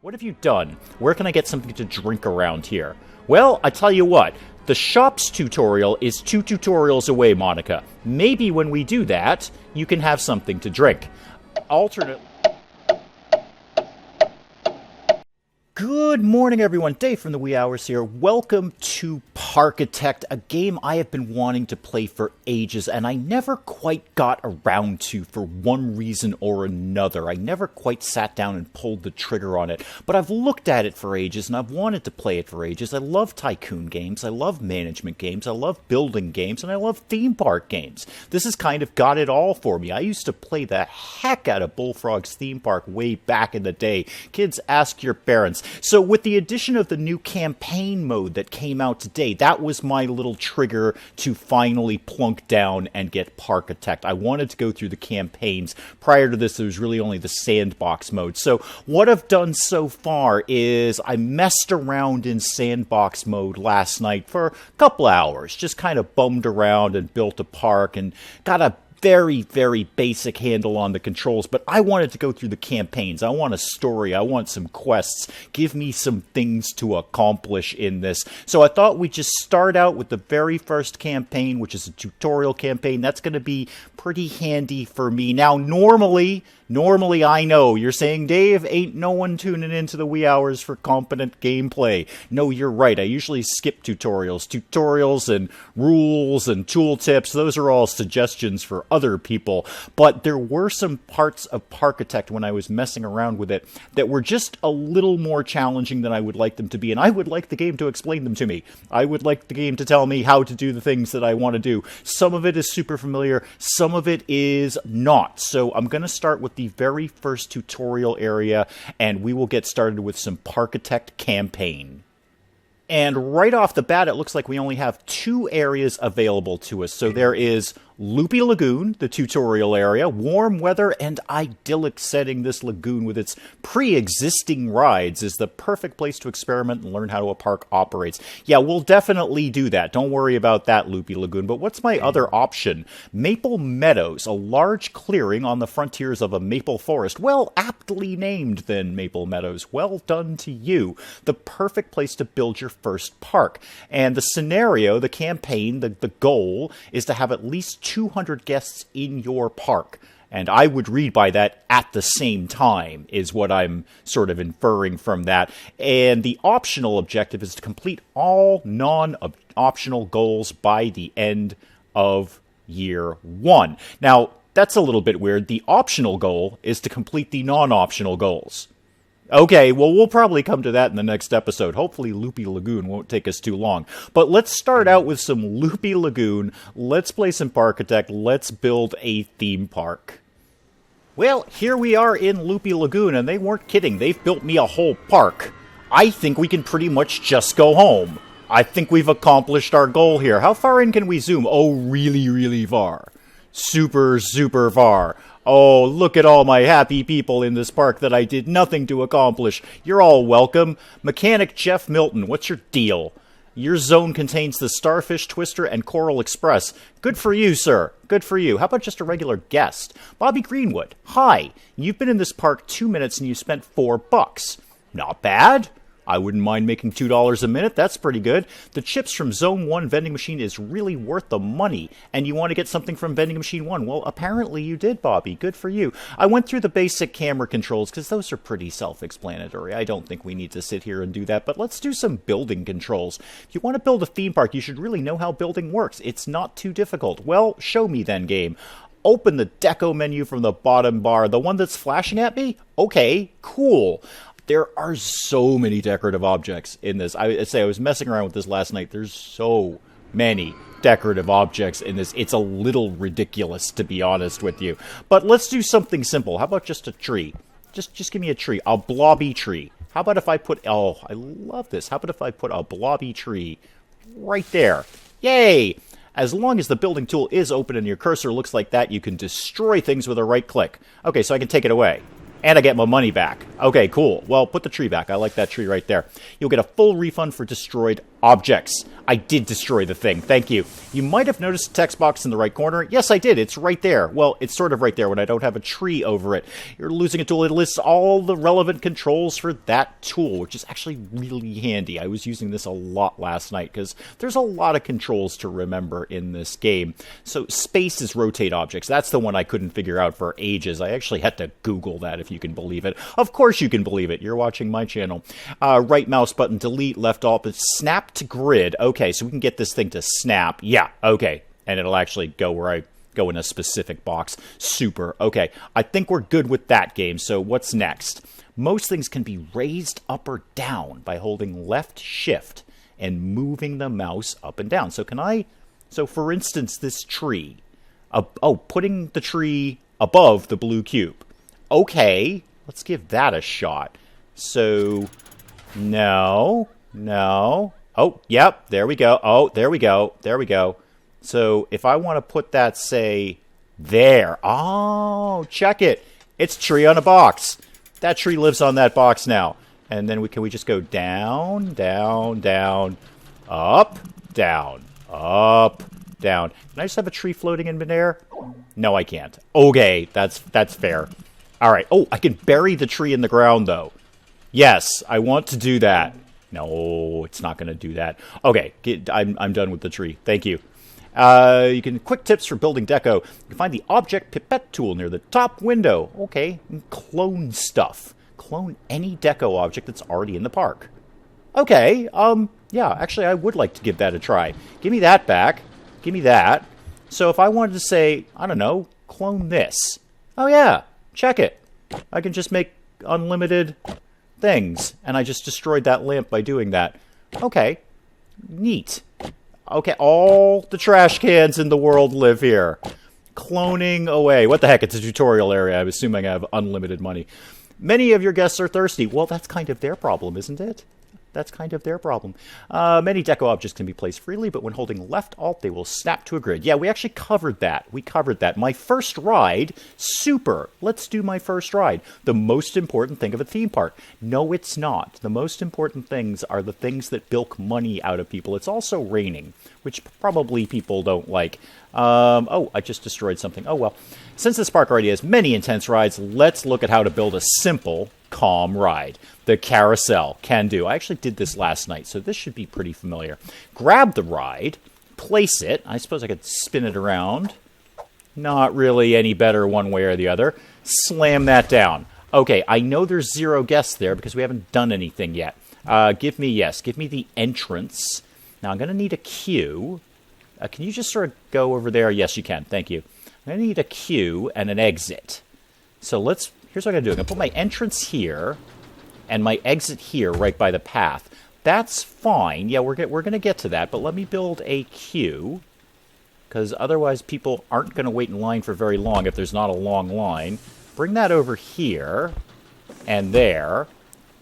What have you done? Where can I get something to drink around here? Well, I tell you what, the shops tutorial is 2 tutorials away, Monica. Maybe when we do that, you can have something to drink. Alternate. Good morning, everyone. Dave from the Wee Hours here. Welcome to Parkitect, a game I have been wanting to play for ages, and I never quite got around to for one reason or another. I never quite sat down and pulled the trigger on it, but I've looked at it for ages, and I've wanted to play it for ages. I love tycoon games, I love management games, I love building games, and I love theme park games. This has kind of got it all for me. I used to play the heck out of Bullfrog's theme park way back in the day. Kids, ask your parents. So with the addition of the new campaign mode that came out today, that was my little trigger to finally plunk down and get Parkitect. I wanted to go through the campaigns. Prior to this, there was really only the sandbox mode. So what I've done so far is I messed around in sandbox mode last night for a couple hours. Just kind of bummed around and built a park and got a very, very basic handle on the controls, but I wanted to go through the campaigns. I want a story. I want some quests. Give me some things to accomplish in this. So I thought we'd just start out with the very first campaign, which is a tutorial campaign. That's going to be pretty handy for me. Now, normally I know you're saying, Dave, ain't no one tuning into the wee hours for competent gameplay. No, you're right. I usually skip tutorials. Tutorials and rules and tooltips, those are all suggestions for other people. But there were some parts of Parkitect when I was messing around with it that were just a little more challenging than I would like them to be. And I would like the game to explain them to me. I would like the game to tell me how to do the things that I want to do. Some of it is super familiar. Some of it is not. So I'm going to start with the very first tutorial area, and we will get started with some Parkitect Campaign. And right off the bat, it looks like we only have 2 areas available to us. So there is Loopy Lagoon, the tutorial area, warm weather and idyllic setting. This lagoon with its pre-existing rides is the perfect place to experiment and learn how a park operates. Yeah, we'll definitely do that. Don't worry about that, Loopy Lagoon. But what's my other option? Maple Meadows, a large clearing on the frontiers of a maple forest. Well, aptly named then, Maple Meadows. Well done to you. The perfect place to build your first park. And the scenario, the campaign, the goal is to have at least 200 guests in your park. And I would read by that at the same time, is what I'm sort of inferring from that. And the optional objective is to complete all non-optional goals by the end of year 1. Now, that's a little bit weird. The optional goal is to complete the non-optional goals. Okay, well, we'll probably come to that in the next episode. Hopefully Loopy Lagoon won't take us too long. But let's start out with some Loopy Lagoon. Let's play some Parkitect. Let's build a theme park. Well, here we are in Loopy Lagoon, and they weren't kidding. They've built me a whole park. I think we can pretty much just go home. I think we've accomplished our goal here. How far in can we zoom? Oh, really, really far. Super, super far. Oh, look at all my happy people in this park that I did nothing to accomplish. You're all welcome. Mechanic Jeff Milton, what's your deal? Your zone contains the Starfish Twister and Coral Express. Good for you, sir. Good for you. How about just a regular guest? Bobby Greenwood, hi. You've been in this park 2 minutes and you spent $4. Not bad. I wouldn't mind making $2 a minute. That's pretty good. The chips from Zone 1 vending machine is really worth the money. And you want to get something from vending machine 1. Well, apparently you did, Bobby. Good for you. I went through the basic camera controls because those are pretty self-explanatory. I don't think we need to sit here and do that. But let's do some building controls. If you want to build a theme park, you should really know how building works. It's not too difficult. Well, show me then, game. Open the deco menu from the bottom bar. The one that's flashing at me? Okay, cool. There are so many decorative objects in this. I was messing around with this last night. There's so many decorative objects in this. It's a little ridiculous, to be honest with you. But let's do something simple. How about just a tree? Just give me a tree. A blobby tree. How about if I put... Oh, I love this. How about if I put a blobby tree right there? Yay! As long as the building tool is open and your cursor looks like that, you can destroy things with a right click. Okay, so I can take it away. And I get my money back. Okay, cool. Well, put the tree back. I like that tree right there. You'll get a full refund for destroyed Objects. I did destroy the thing. Thank you. You might have noticed a text box in the right corner. Yes, I did. It's right there. Well, it's sort of right there when I don't have a tree over it. You're losing a tool. It lists all the relevant controls for that tool, which is actually really handy. I was using this a lot last night because there's a lot of controls to remember in this game. So space is rotate objects. That's the one I couldn't figure out for ages. I actually had to Google that, if you can believe it. Of course you can believe it. You're watching my channel. Right mouse button, delete, left alt, but snap to grid. Okay, so we can get this thing to snap. Yeah, okay. And it'll actually go where I go in a specific box. Super. Okay, I think we're good with that game. So what's next? Most things can be raised up or down by holding left shift and moving the mouse up and down. So can I... So for instance, this tree. Putting the tree above the blue cube. Okay, let's give that a shot. So, no. Oh, yep, there we go. Oh, there we go. So if I want to put that, say, there. Oh, check it. It's a tree on a box. That tree lives on that box now. And then can we just go down, down, down, up, down, up, down. Can I just have a tree floating in midair? No, I can't. Okay, that's fair. All right. Oh, I can bury the tree in the ground, though. Yes, I want to do that. No, it's not going to do that. Okay, I'm done with the tree. Thank you. You can quick tips for building deco. You can find the object pipette tool near the top window. Okay, clone stuff. Clone any deco object that's already in the park. Okay, yeah, actually I would like to give that a try. Give me that back. Give me that. So if I wanted to say, I don't know, clone this. Oh yeah, check it. I can just make unlimited things, and I just destroyed that lamp by doing that. Okay, neat. Okay, all the trash cans in the world live here. Cloning away. What the heck, it's a tutorial area. I'm assuming I have unlimited money. Many of your guests are thirsty. Well, that's kind of their problem, isn't it? That's kind of their problem. Many deco objects can be placed freely, but when holding left alt, they will snap to a grid. Yeah, we actually covered that. My first ride, super. Let's do my first ride. The most important thing of a theme park. No, it's not. The most important things are the things that bilk money out of people. It's also raining, which probably people don't like. Oh, I just destroyed something. Oh, well. Since this park already has many intense rides, let's look at how to build a simple, calm ride. The carousel can do. I actually did this last night, so this should be pretty familiar. Grab the ride, place it. I suppose I could spin it around. Not really any better one way or the other. Slam that down. Okay, I know there's 0 guests there because we haven't done anything yet. Give me the entrance. Now I'm going to need a queue. Can you just sort of go over there? Yes, you can. Thank you. I'm going to need a queue and an exit. So here's what I'm going to do. I'm going to put my entrance here and my exit here right by the path. That's fine. Yeah, we're going to get to that, but let me build a queue because otherwise people aren't going to wait in line for very long if there's not a long line. Bring that over here and there.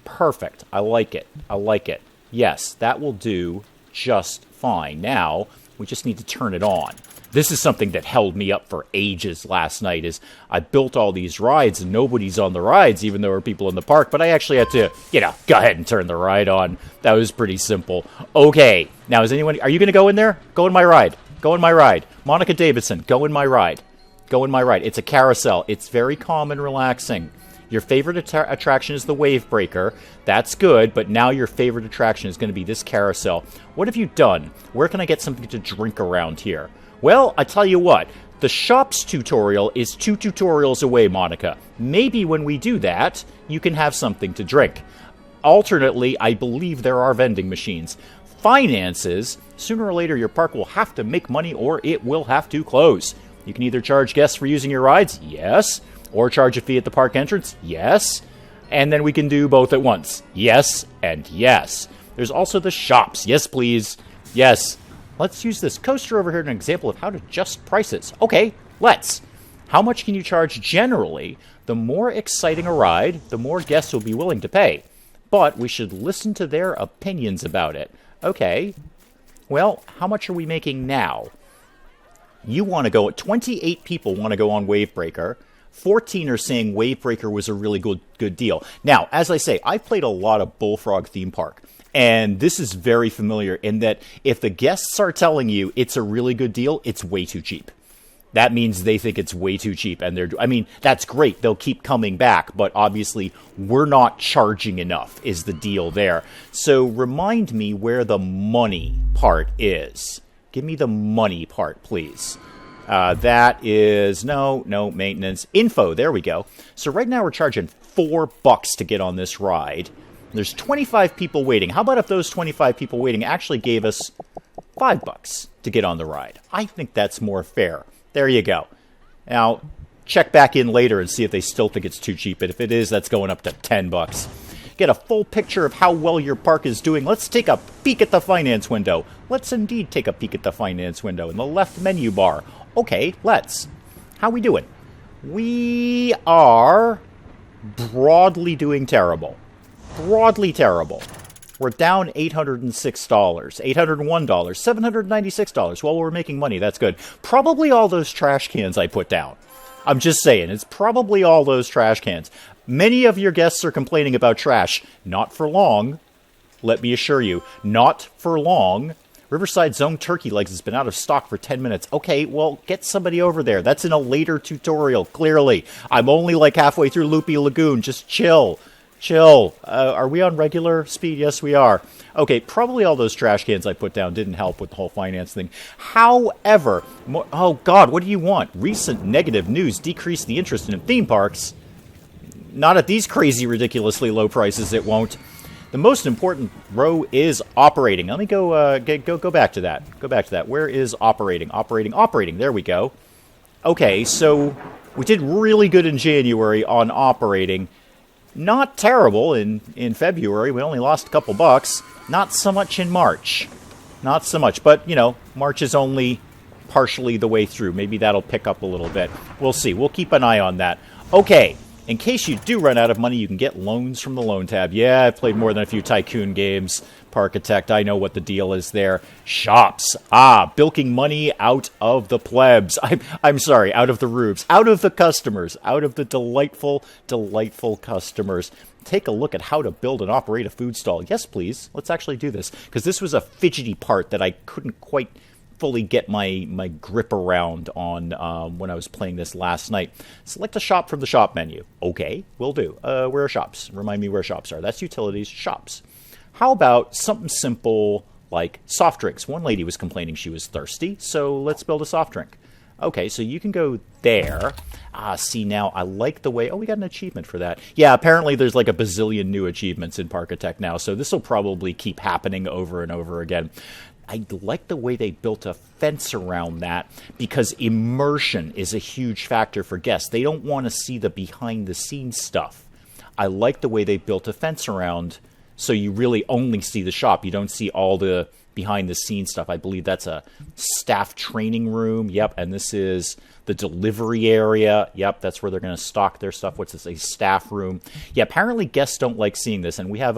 Perfect. I like it. Yes, that will do just fine. Now, we just need to turn it on. This is something that held me up for ages last night, is I built all these rides and nobody's on the rides, even though there were people in the park, but I actually had to, go ahead and turn the ride on. That was pretty simple. Okay, now are you going to go in there? Go in my ride. Monica Davidson, go in my ride. It's a carousel. It's very calm and relaxing. Your favorite attraction is the wave breaker. That's good, but now your favorite attraction is going to be this carousel. What have you done? Where can I get something to drink around here? Well, I tell you what, the shops tutorial is 2 tutorials away, Monica. Maybe when we do that, you can have something to drink. Alternately, I believe there are vending machines. Finances, sooner or later your park will have to make money or it will have to close. You can either charge guests for using your rides, yes, or charge a fee at the park entrance, yes, and then we can do both at once, yes and yes. There's also the shops, yes please, yes. Let's use this coaster over here as an example of how to adjust prices. Okay, let's. How much can you charge generally? The more exciting a ride, the more guests will be willing to pay. But we should listen to their opinions about it. Okay, well, how much are we making now? You want to go, 28 people want to go on Wavebreaker. 14 are saying Wavebreaker was a really good deal. Now, as I say, I've played a lot of Bullfrog theme park. And this is very familiar in that if the guests are telling you it's a really good deal, it's way too cheap. That means they think it's way too cheap. And that's great. They'll keep coming back. But obviously, we're not charging enough is the deal there. So remind me where the money part is. Give me the money part, please. That is, no, maintenance. Info, there we go. So right now we're charging $4 to get on this ride. There's 25 people waiting. How about if those 25 people waiting actually gave us $5 to get on the ride? I think that's more fair. There you go. Now, check back in later and see if they still think it's too cheap. But if it is, that's going up to $10. Get a full picture of how well your park is doing. Let's take a peek at the finance window. Let's indeed take a peek at the finance window in the left menu bar. Okay, let's. How we doing? We are broadly doing terrible. Broadly terrible. We're down $806, $801, $796. Well, we're making money. That's good. Probably all those trash cans I put down. I'm just saying, it's probably all those trash cans. Many of your guests are complaining about trash. Not for long. Let me assure you, not for long. Riverside Zone turkey legs has been out of stock for 10 minutes. Okay, well, get somebody over there. That's in a later tutorial, clearly. I'm only like halfway through Loopy Lagoon. Just chill. Chill. Are we on regular speed? Yes, we are. Okay, probably all those trash cans I put down didn't help with the whole finance thing. However, oh God, what do you want? Recent negative news decreased the interest in theme parks. Not at these crazy, ridiculously low prices, it won't. The most important row is operating. Let me go back to that. Go back to that. Where is operating? Operating. There we go. Okay, so we did really good in January on operating. Not terrible in February. We only lost a couple bucks. Not so much in March. Not so much. But, March is only partially the way through. Maybe that'll pick up a little bit. We'll see. We'll keep an eye on that. Okay. In case you do run out of money, you can get loans from the loan tab. Yeah, I've played more than a few tycoon games. Parkitect, I know what the deal is there. Shops. Bilking money out of the plebs. I'm sorry, out of the rubes. Out of the customers. Out of the delightful, delightful customers. Take a look at how to build and operate a food stall. Yes, please. Let's actually do this. Because this was a fidgety part that I couldn't quite fully get my grip around on when I was playing this last night. Select a shop from the shop menu. Okay, will do. Where are shops? Remind me where shops are. That's utilities, shops. How about something simple like soft drinks? One lady was complaining she was thirsty, so let's build a soft drink. Okay, so you can go there. See, now I like the way... Oh, we got an achievement for that. Yeah, apparently there's like a bazillion new achievements in Parkitect now, so this will probably keep happening over and over again. I like the way they built a fence around that because immersion is a huge factor for guests. They don't want to see the behind-the-scenes stuff. I like the way they built a fence around so you really only see the shop. You don't see all the behind-the-scenes stuff. I believe that's a staff training room. Yep, and this is the delivery area. Yep, that's where they're going to stock their stuff. What's this? A staff room. Yeah, apparently guests don't like seeing this, and we have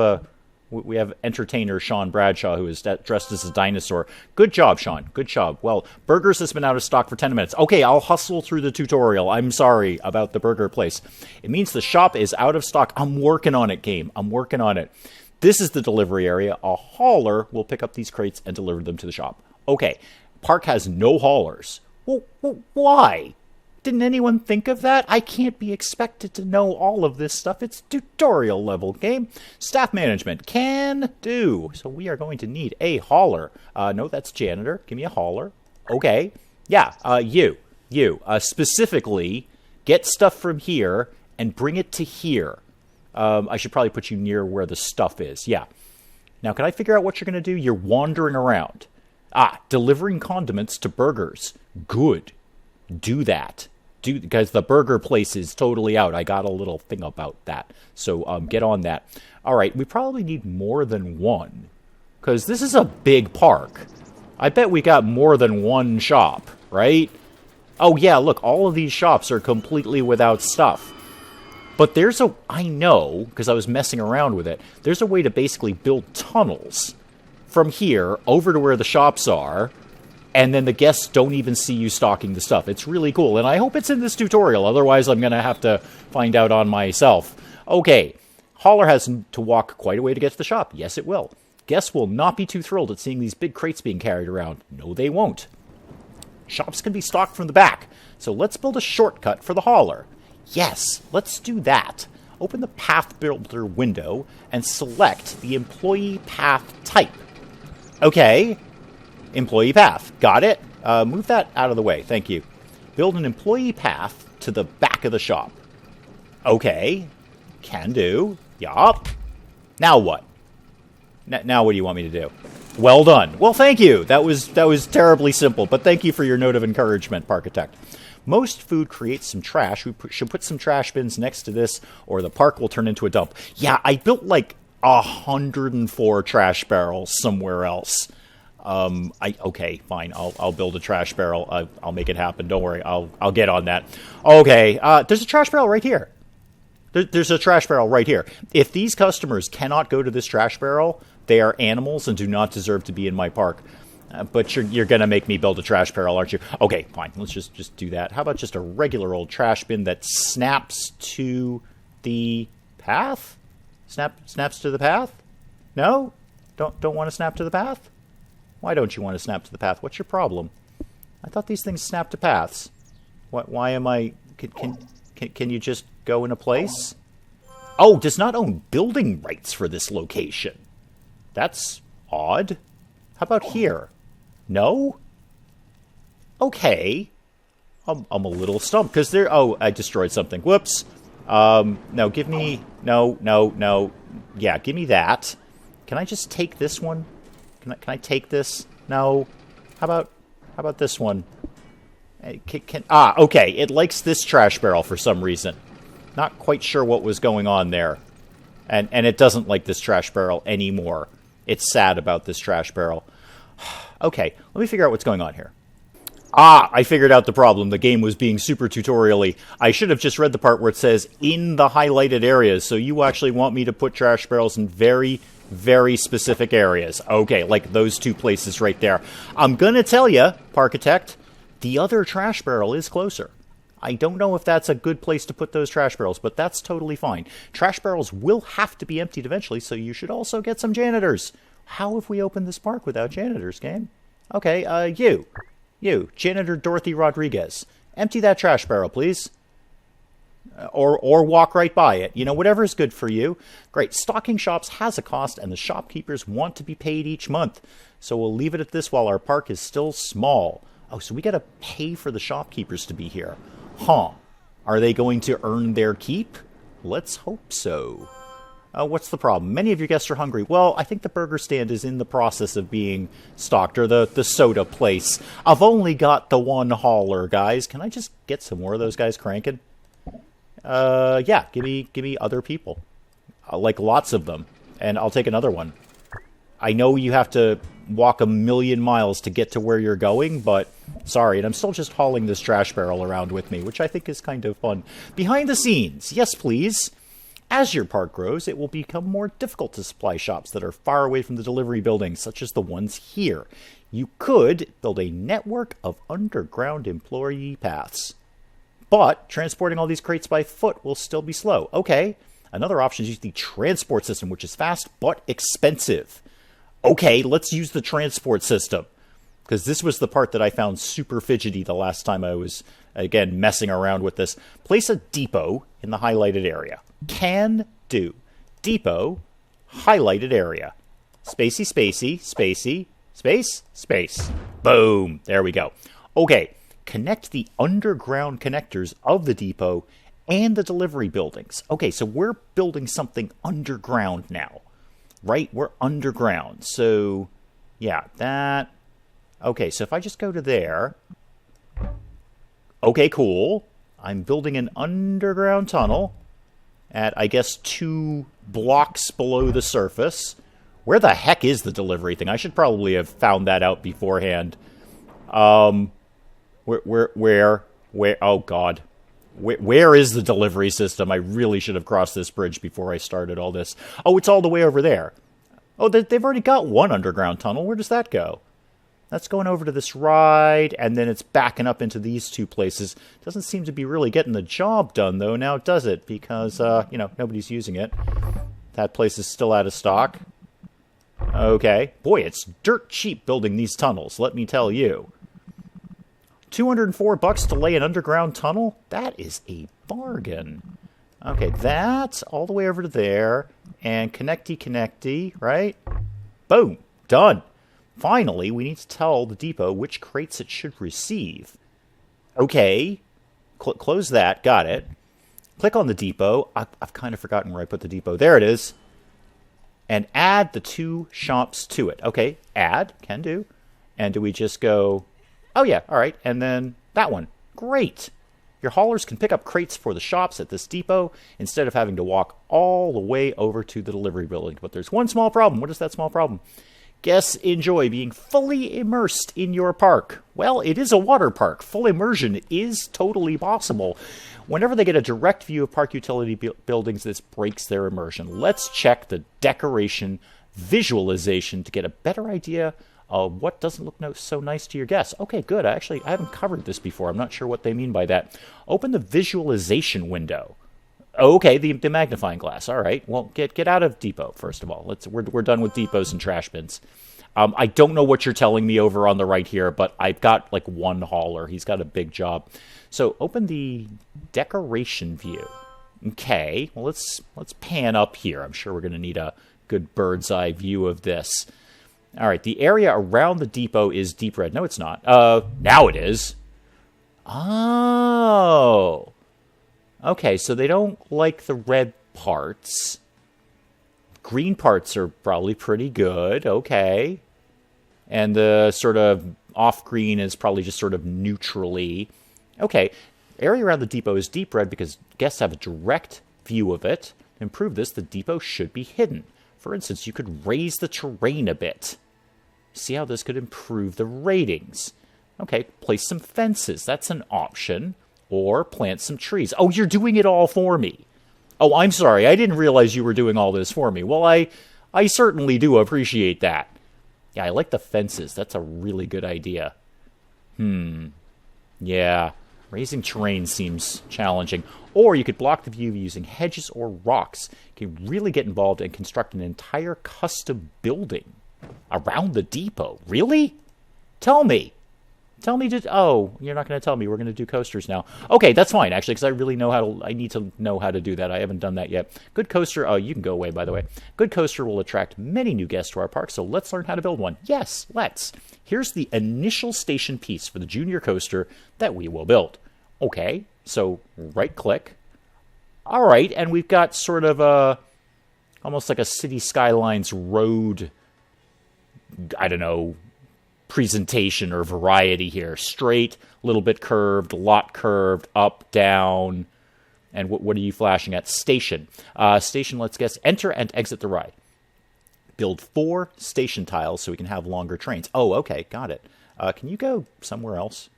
entertainer Sean Bradshaw, who is dressed as a dinosaur. Good job, Sean. Good job. Well, burgers has been out of stock for 10 minutes. Okay, I'll hustle through the tutorial. I'm sorry about the burger place. It means the shop is out of stock. I'm working on it, game. I'm working on it. This is the delivery area. A hauler will pick up these crates and deliver them to the shop. Okay, park has no haulers. Well, why? Didn't anyone think of that? I can't be expected to know all of this stuff. It's tutorial level game. Staff management can do. So we are going to need a hauler. No, that's janitor. Give me a hauler. Okay. Yeah, you. Specifically, get stuff from here and bring it to here. I should probably put you near where the stuff is. Yeah. Now, can I figure out what you're going to do? You're wandering around. Delivering condiments to burgers. Good. Do that. Because the burger place is totally out. I got a little thing about that. So get on that. All right, we probably need more than one. Because this is a big park. I bet we got more than one shop, right? Oh, yeah, look, all of these shops are completely without stuff. But I know, because I was messing around with it, there's a way to basically build tunnels from here over to where the shops are. And then the guests don't even see you stocking the stuff. It's really cool. And I hope it's in this tutorial. Otherwise, I'm going to have to find out on myself. Okay. Hauler has to walk quite a way to get to the shop. Yes, it will. Guests will not be too thrilled at seeing these big crates being carried around. No, they won't. Shops can be stocked from the back, so let's build a shortcut for the hauler. Yes, let's do that. Open the Path Builder window and select the employee path type. Okay, employee path. Got it. Move that out of the way. Thank you. Build an employee path to the back of the shop. Okay, can do. Yup. Now what? Now what do you want me to do? Well done. Well, thank you. That was terribly simple, but thank you for your note of encouragement, Parkitect. Most food creates some trash. We should put some trash bins next to this, or the park will turn into a dump. Yeah, I built like 104 trash barrels somewhere else. Okay, fine. I'll build a trash barrel. I'll make it happen. Don't worry. I'll get on that. Okay. There's a trash barrel right here. There's a trash barrel right here. If these customers cannot go to this trash barrel, they are animals and do not deserve to be in my park. But you're going to make me build a trash barrel, aren't you? Okay, fine. Let's just do that. How about just a regular old trash bin that snaps to the path? Snaps to the path? No? Don't want to snap to the path? Why don't you want to snap to the path? What's your problem? I thought these things snap to paths. Why am I... Can you just go in a place? Oh, does not own building rights for this location. That's odd. How about here? No? Okay. I'm a little stumped, because there... Oh, I destroyed something. Whoops. No, give me... No. Yeah, give me that. Can I just take this one? Can I take this? No. How about this one? Okay. It likes this trash barrel for some reason. Not quite sure what was going on there. And it doesn't like this trash barrel anymore. It's sad about this trash barrel. Okay, let me figure out what's going on here. I figured out the problem. The game was being super tutorial-y. I should have just read the part where it says, in the highlighted areas. So you actually want me to put trash barrels in very, very specific areas. Okay, like those two places right there. I'm going to tell you, Parkitect, the other trash barrel is closer. I don't know if that's a good place to put those trash barrels, but that's totally fine. Trash barrels will have to be emptied eventually, so you should also get some janitors. How have we opened this park without janitors, game? Okay, you, Janitor Dorothy Rodriguez. Empty that trash barrel, please. Or walk right by it. You know, whatever is good for you. Great. Stocking shops has a cost, and the shopkeepers want to be paid each month. So we'll leave it at this while our park is still small. Oh, so we got to pay for the shopkeepers to be here. Huh. Are they going to earn their keep? Let's hope so. What's the problem? Many of your guests are hungry. Well, I think the burger stand is in the process of being stocked, or the soda place. I've only got the one hauler, guys. Can I just get some more of those guys cranking? Yeah, give me other people. Like lots of them. And I'll take another one. I know you have to walk 1,000,000 miles to get to where you're going, but sorry. And I'm still just hauling this trash barrel around with me, which I think is kind of fun. Behind the scenes, yes please. As your park grows, it will become more difficult to supply shops that are far away from the delivery buildings, such as the ones here. You could build a network of underground employee paths. But transporting all these crates by foot will still be slow. Okay, another option is use the transport system, which is fast but expensive. Okay, let's use the transport system. Because this was the part that I found super fidgety the last time I was, again, messing around with this. Place a depot in the highlighted area. Can do. Depot, highlighted area. Spacey, spacey, spacey, space, space. Boom. There we go. Okay, connect the underground connectors of the depot and the delivery buildings. Okay, so we're building something underground now. Right? We're underground. So, yeah, that... Okay, so if I just go to there... Okay, cool. I'm building an underground tunnel at, I guess, 2 blocks below the surface. Where the heck is the delivery thing? I should probably have found that out beforehand. Where? Oh, God. Where is the delivery system? I really should have crossed this bridge before I started all this. Oh, it's all the way over there. Oh, they've already got one underground tunnel. Where does that go? That's going over to this ride, and then it's backing up into these 2 places. Doesn't seem to be really getting the job done, though, now does it? Because, you know, nobody's using it. That place is still out of stock. Okay. Boy, it's dirt cheap building these tunnels, let me tell you. $204 to lay an underground tunnel? That is a bargain. Okay, that's all the way over to there. And connecty, right? Boom. Done. Finally, we need to tell the depot which crates it should receive. Okay. Close that. Got it. Click on the depot. I've kind of forgotten where I put the depot. There it is. And add the 2 shops to it. Okay, add. Can do. And do we just go... Oh, yeah. All right. And then that one. Great. Your haulers can pick up crates for the shops at this depot instead of having to walk all the way over to the delivery building. But there's one small problem. What is that small problem? Guests enjoy being fully immersed in your park. Well, it is a water park. Full immersion is totally possible. Whenever they get a direct view of park utility buildings, this breaks their immersion. Let's check the decoration visualization to get a better idea of what doesn't look so nice to your guests. Okay, good. I haven't covered this before. I'm not sure what they mean by that. Open the visualization window. Okay, the magnifying glass. All right. Well, get out of depot first of all. We're done with depots and trash bins. I don't know what you're telling me over on the right here, but I've got like one hauler. He's got a big job. So open the decoration view. Okay. Well, let's pan up here. I'm sure we're going to need a good bird's eye view of this. All right. The area around the depot is deep red. No, it's not. Now it is. Oh. Okay, so they don't like the red parts. Green parts are probably pretty good. Okay. And the sort of off-green is probably just sort of neutrally. Okay. Area around the depot is deep red because guests have a direct view of it. To improve this, the depot should be hidden. For instance, you could raise the terrain a bit. See how this could improve the ratings. Okay, place some fences. That's an option. Or plant some trees. Oh, you're doing it all for me. Oh, I'm sorry. I didn't realize you were doing all this for me. Well, I certainly do appreciate that. Yeah, I like the fences. That's a really good idea. Yeah. Raising terrain seems challenging. Or you could block the view using hedges or rocks. You can really get involved and construct an entire custom building around the depot. Really? Tell me. Tell me to... Oh, you're not going to tell me. We're going to do coasters now. Okay, that's fine, actually, because I really know how to... I need to know how to do that. I haven't done that yet. Good coaster... Oh, you can go away, by the way. Good coaster will attract many new guests to our park, so let's learn how to build one. Yes, let's. Here's the initial station piece for the junior coaster that we will build. Okay, so right-click. All right, and we've got sort of a... almost like a City Skylines road... I don't know... presentation or variety here. Straight, a little bit curved, a lot curved, up, down. And what are you flashing at? Station. Station lets guests enter and exit the ride. Build 4 station tiles so we can have longer trains. Oh, okay, got it. Can you go somewhere else?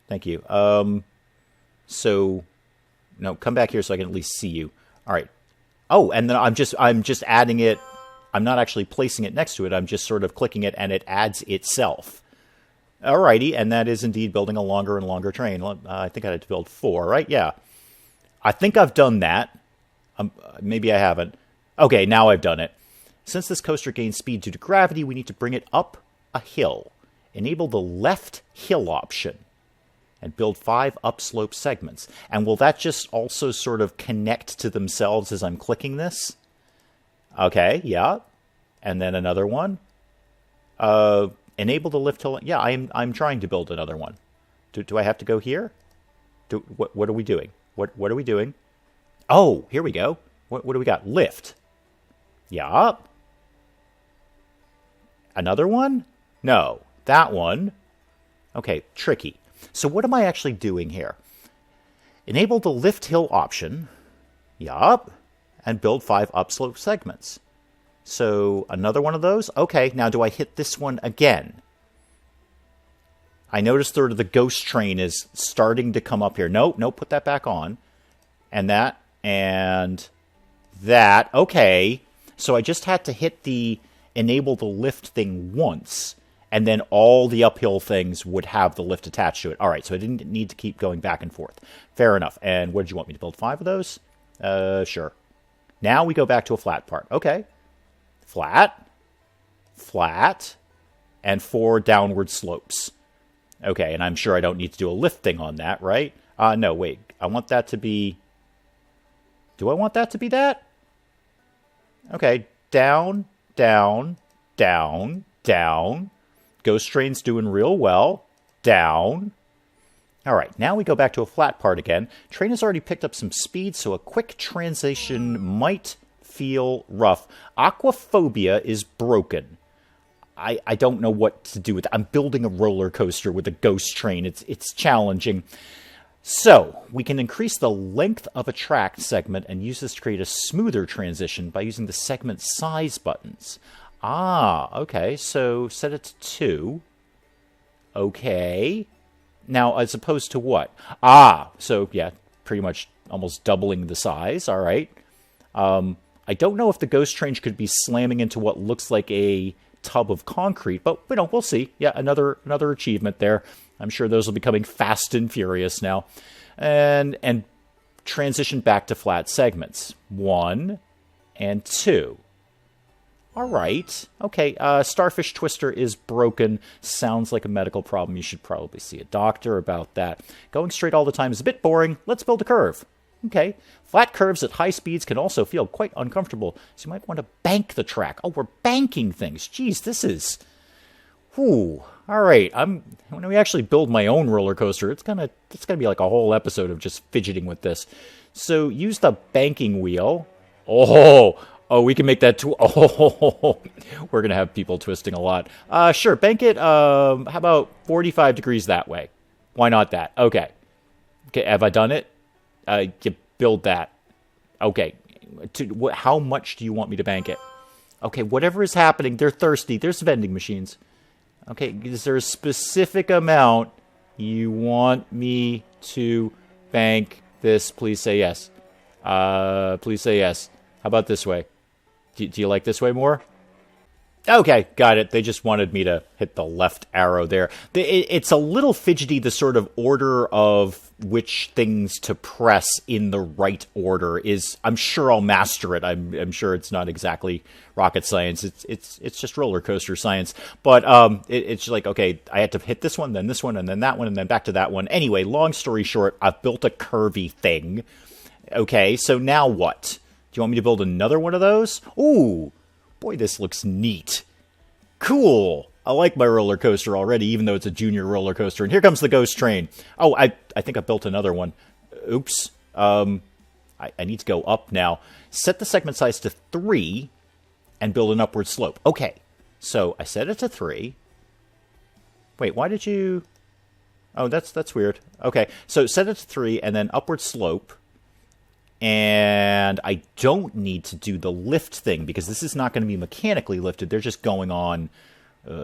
Thank you. No, come back here so I can at least see you. All right. Oh, and then I'm just adding it. I'm not actually placing it next to it. I'm just sort of clicking it, and it adds itself. Alrighty, and that is indeed building a longer and longer train. I think I had to build 4, right? Yeah. I think I've done that. Maybe I haven't. Okay, now I've done it. Since this coaster gains speed due to gravity, we need to bring it up a hill. Enable the left hill option. And build 5 upslope segments. And will that just also sort of connect to themselves as I'm clicking this? Okay, yeah. And then another one. Enable the lift hill. Yeah, I'm trying to build another one. Do I have to go here? What are we doing? What are we doing? Oh, here we go. What do we got? Lift. Yeah. Another one? No. That one. Okay, tricky. So what am I actually doing here? Enable the lift hill option. Yup. And build 5 upslope segments. So another one of those? Okay, now do I hit this one again? I noticed sort of the ghost train is starting to come up here. Nope, put that back on. And that, and that. Okay, so I just had to hit the enable the lift thing once, and then all the uphill things would have the lift attached to it. All right, so I didn't need to keep going back and forth. Fair enough. And what did you want me to build? 5 of those? Sure. Now we go back to a flat part. Okay. Flat. flat, and 4 downward slopes. Okay, and I'm sure I don't need to do a lift thing on that, right? No, wait. I want that to be... Do I want that to be that? Okay, down, down, down, down. Ghost Train's doing real well. Down. All right, now we go back to a flat part again. Train has already picked up some speed, so a quick transition might feel rough. Aquaphobia is broken. I don't know what to do with it. I'm building a roller coaster with a ghost train. It's challenging. So, we can increase the length of a track segment and use this to create a smoother transition by using the segment size buttons. Okay, so set it to 2. Okay. Now, as opposed to what? So, yeah, pretty much almost doubling the size. All right. I don't know if the ghost train could be slamming into what looks like a tub of concrete, but, we'll see. Yeah, another achievement there. I'm sure those will be coming fast and furious now. And transition back to flat segments. 1 and 2. All right. Okay, Starfish Twister is broken. Sounds like a medical problem. You should probably see a doctor about that. Going straight all the time is a bit boring. Let's build a curve. Okay. Flat curves at high speeds can also feel quite uncomfortable, so you might want to bank the track. Oh, we're banking things. Jeez, this is... Whew. All right. When we actually build my own roller coaster, it's gonna be like a whole episode of just fidgeting with this. So use the banking wheel. Oh, we can make that too. Oh, we're going to have people twisting a lot. Sure, bank it, how about 45 degrees that way? Why not that? Okay, have I done it? You build that. Okay, how much do you want me to bank it? Okay, whatever is happening, they're thirsty. There's vending machines. Okay, is there a specific amount you want me to bank this? Please say yes. Please say yes. How about this way? Do you like this way more? Okay, got it. They just wanted me to hit the left arrow there. It's a little fidgety, the sort of order of which things to press in the right order is... I'm sure I'll master it. I'm sure it's not exactly rocket science. It's just roller coaster science. But it's like, okay, I had to hit this one, then this one, and then that one, and then back to that one. Anyway, long story short, I've built a curvy thing. Okay, so now what? Do you want me to build another one of those? Ooh, boy, this looks neat. Cool. I like my roller coaster already, even though it's a junior roller coaster. And here comes the ghost train. Oh, I think I built another one. Oops. I need to go up now. Set the segment size to 3 and build an upward slope. Okay, so I set it to 3. Wait, why did you... Oh, that's weird. Okay, so set it to 3 and then upward slope. And I don't need to do the lift thing because this is not going to be mechanically lifted. They're just going on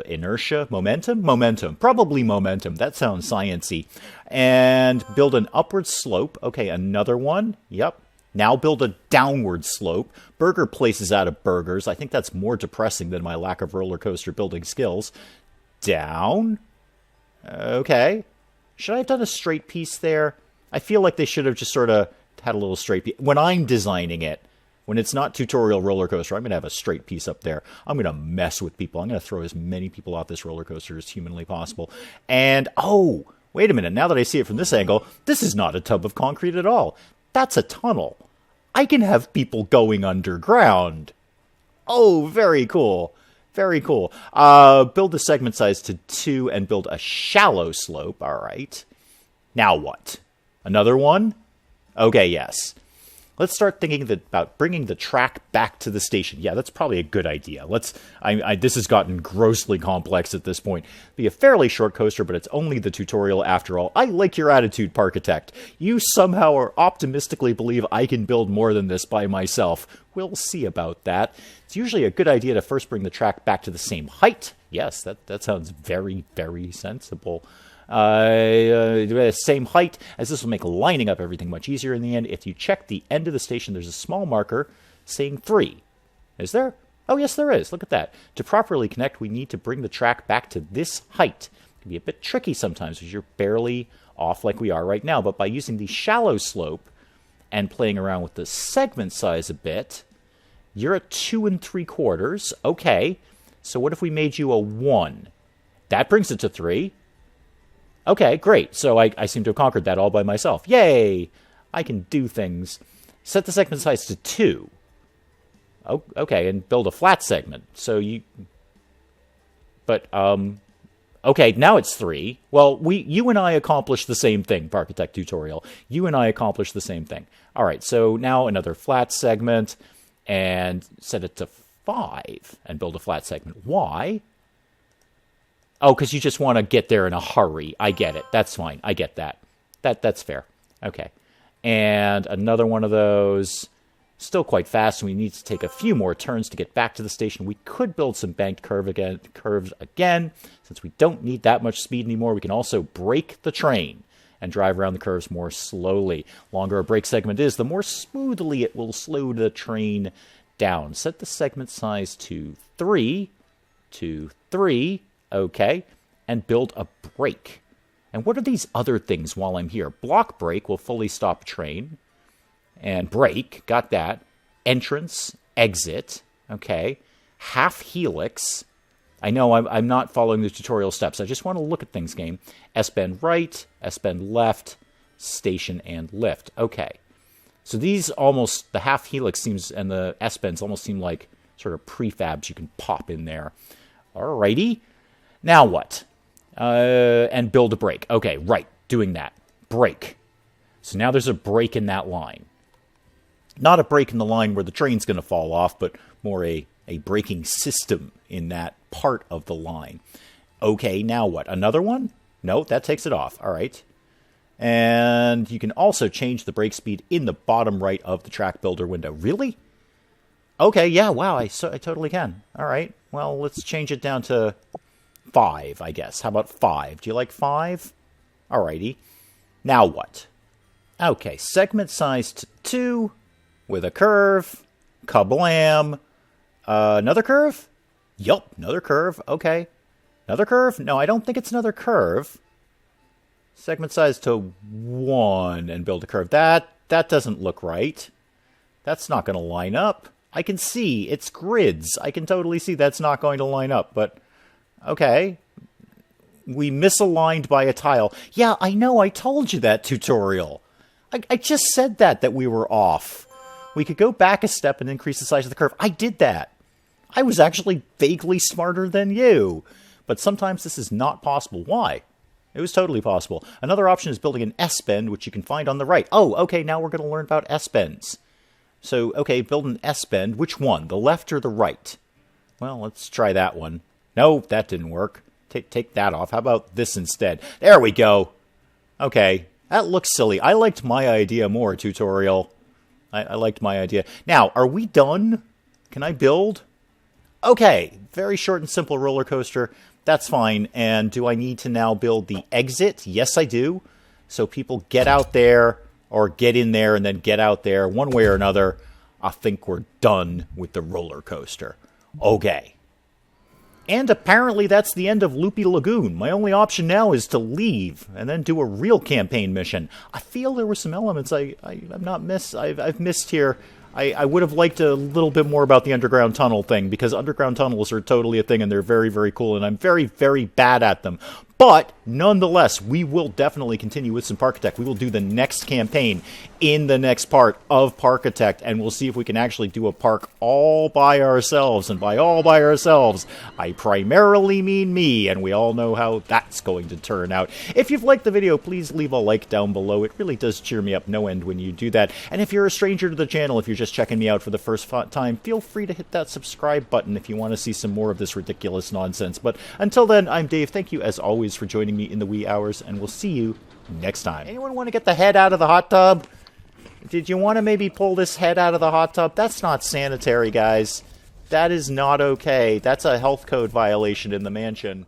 inertia, momentum, probably momentum. That sounds sciencey. And build an upward slope. Okay, another one. Yep. Now build a downward slope. Burger places out of burgers. I think that's more depressing than my lack of roller coaster building skills. Down. Okay. Should I have done a straight piece there? I feel like they should have just sort of had a little straight piece. When I'm designing it, when it's not tutorial roller coaster, I'm going to have a straight piece up there. I'm going to mess with people. I'm going to throw as many people off this roller coaster as humanly possible. And, oh, wait a minute. Now that I see it from this angle, this is not a tub of concrete at all. That's a tunnel. I can have people going underground. Oh, very cool. Very cool. Build the segment size to 2 and build a shallow slope. All right. Now what? Another one? Okay, yes. Let's start thinking about bringing the track back to the station. Yeah, that's probably a good idea. This has gotten grossly complex at this point. Be a fairly short coaster, but it's only the tutorial after all. I like your attitude, Parkitect. You somehow or optimistically believe I can build more than this by myself. We'll see about that. It's usually a good idea to first bring the track back to the same height. Yes, that sounds very, very sensible. Same height, as this will make lining up everything much easier in the end. If you check the end of the station, there's a small marker saying 3. Is there? Oh, yes, there is. Look at that. To properly connect, we need to bring the track back to this height. It can be a bit tricky sometimes because you're barely off like we are right now, but by using the shallow slope and playing around with the segment size a bit, you're at 2 3/4. Okay. So what if we made you a 1? That brings it to 3. Okay, great. So I seem to have conquered that all by myself. Yay! I can do things. Set the segment size to 2. Oh, okay, and build a flat segment. So you... But, okay, now it's 3. Well, you and I accomplished the same thing, Parkitect tutorial. You and I accomplished the same thing. All right, so now another flat segment, and set it to 5, and build a flat segment. Why? Oh, because you just want to get there in a hurry. I get it. That's fine. I get that. That's fair. Okay. And another one of those. Still quite fast, and we need to take a few more turns to get back to the station. We could build some banked curves again. Since we don't need that much speed anymore, we can also brake the train and drive around the curves more slowly. Longer a brake segment is, the more smoothly it will slow the train down. Set the segment size to 3. Okay, and build a brake. And what are these other things while I'm here? Block brake will fully stop train. And brake, got that. Entrance, exit, okay. Half helix. I know I'm not following the tutorial steps. I just want to look at things, game. S-bend right, S-bend left, station, and lift. Okay. So these almost, the half helix seems, and the S-bends almost seem like sort of prefabs you can pop in there. Alrighty. Now what? And build a brake. Okay, right, doing that. Brake. So now there's a break in that line. Not a break in the line where the train's going to fall off, but more a braking system in that part of the line. Okay, now what? Another one? No, that takes it off. All right. And you can also change the brake speed in the bottom right of the track builder window. Really? Okay, yeah, wow, I totally can. All right, well, let's change it down to 5, I guess. How about 5? Do you like 5? Alrighty. Now what? Okay, segment size to 2 with a curve. Kablam. Another curve? Yup, another curve. Okay. Another curve? No, I don't think it's another curve. Segment size to 1 and build a curve. That doesn't look right. That's not going to line up. I can see it's grids. I can totally see that's not going to line up, but okay. We misaligned by a tile. Yeah, I know, I told you that, tutorial. I just said that we were off. We could go back a step and increase the size of the curve. I did that. I was actually vaguely smarter than you. But sometimes this is not possible. Why? It was totally possible. Another option is building an S-bend, which you can find on the right. Oh, okay, now we're going to learn about S-bends. So, okay, build an S-bend. Which one? The left or the right? Well, let's try that one. No, that didn't work. Take that off. How about this instead? There we go. Okay, that looks silly. I liked my idea more, tutorial. I liked my idea. Now, are we done? Can I build? Okay, very short and simple roller coaster. That's fine. And do I need to now build the exit? Yes, I do. So people get out there or get in there and then get out there. One way or another, I think we're done with the roller coaster. Okay. And apparently that's the end of Loopy Lagoon. My only option now is to leave and then do a real campaign mission. I feel there were some elements I've missed here. I would have liked a little bit more about the underground tunnel thing, because underground tunnels are totally a thing and they're very, very cool, and I'm very, very bad at them. But nonetheless, we will definitely continue with some Parkitect. We will do the next campaign in the next part of Parkitect, and we'll see if we can actually do a park all by ourselves. And by all by ourselves, I primarily mean me, and we all know how that's going to turn out. If you've liked the video, please leave a like down below. It really does cheer me up no end when you do that. And if you're a stranger to the channel, if you're just checking me out for the first time, feel free to hit that subscribe button if you want to see some more of this ridiculous nonsense. But until then, I'm Dave. Thank you, as always, for joining me in the wee hours, and we'll see you next time. Anyone want to get the head out of the hot tub? Did you want to maybe pull this head out of the hot tub? That's not sanitary, guys. That is not okay. That's a health code violation in the mansion.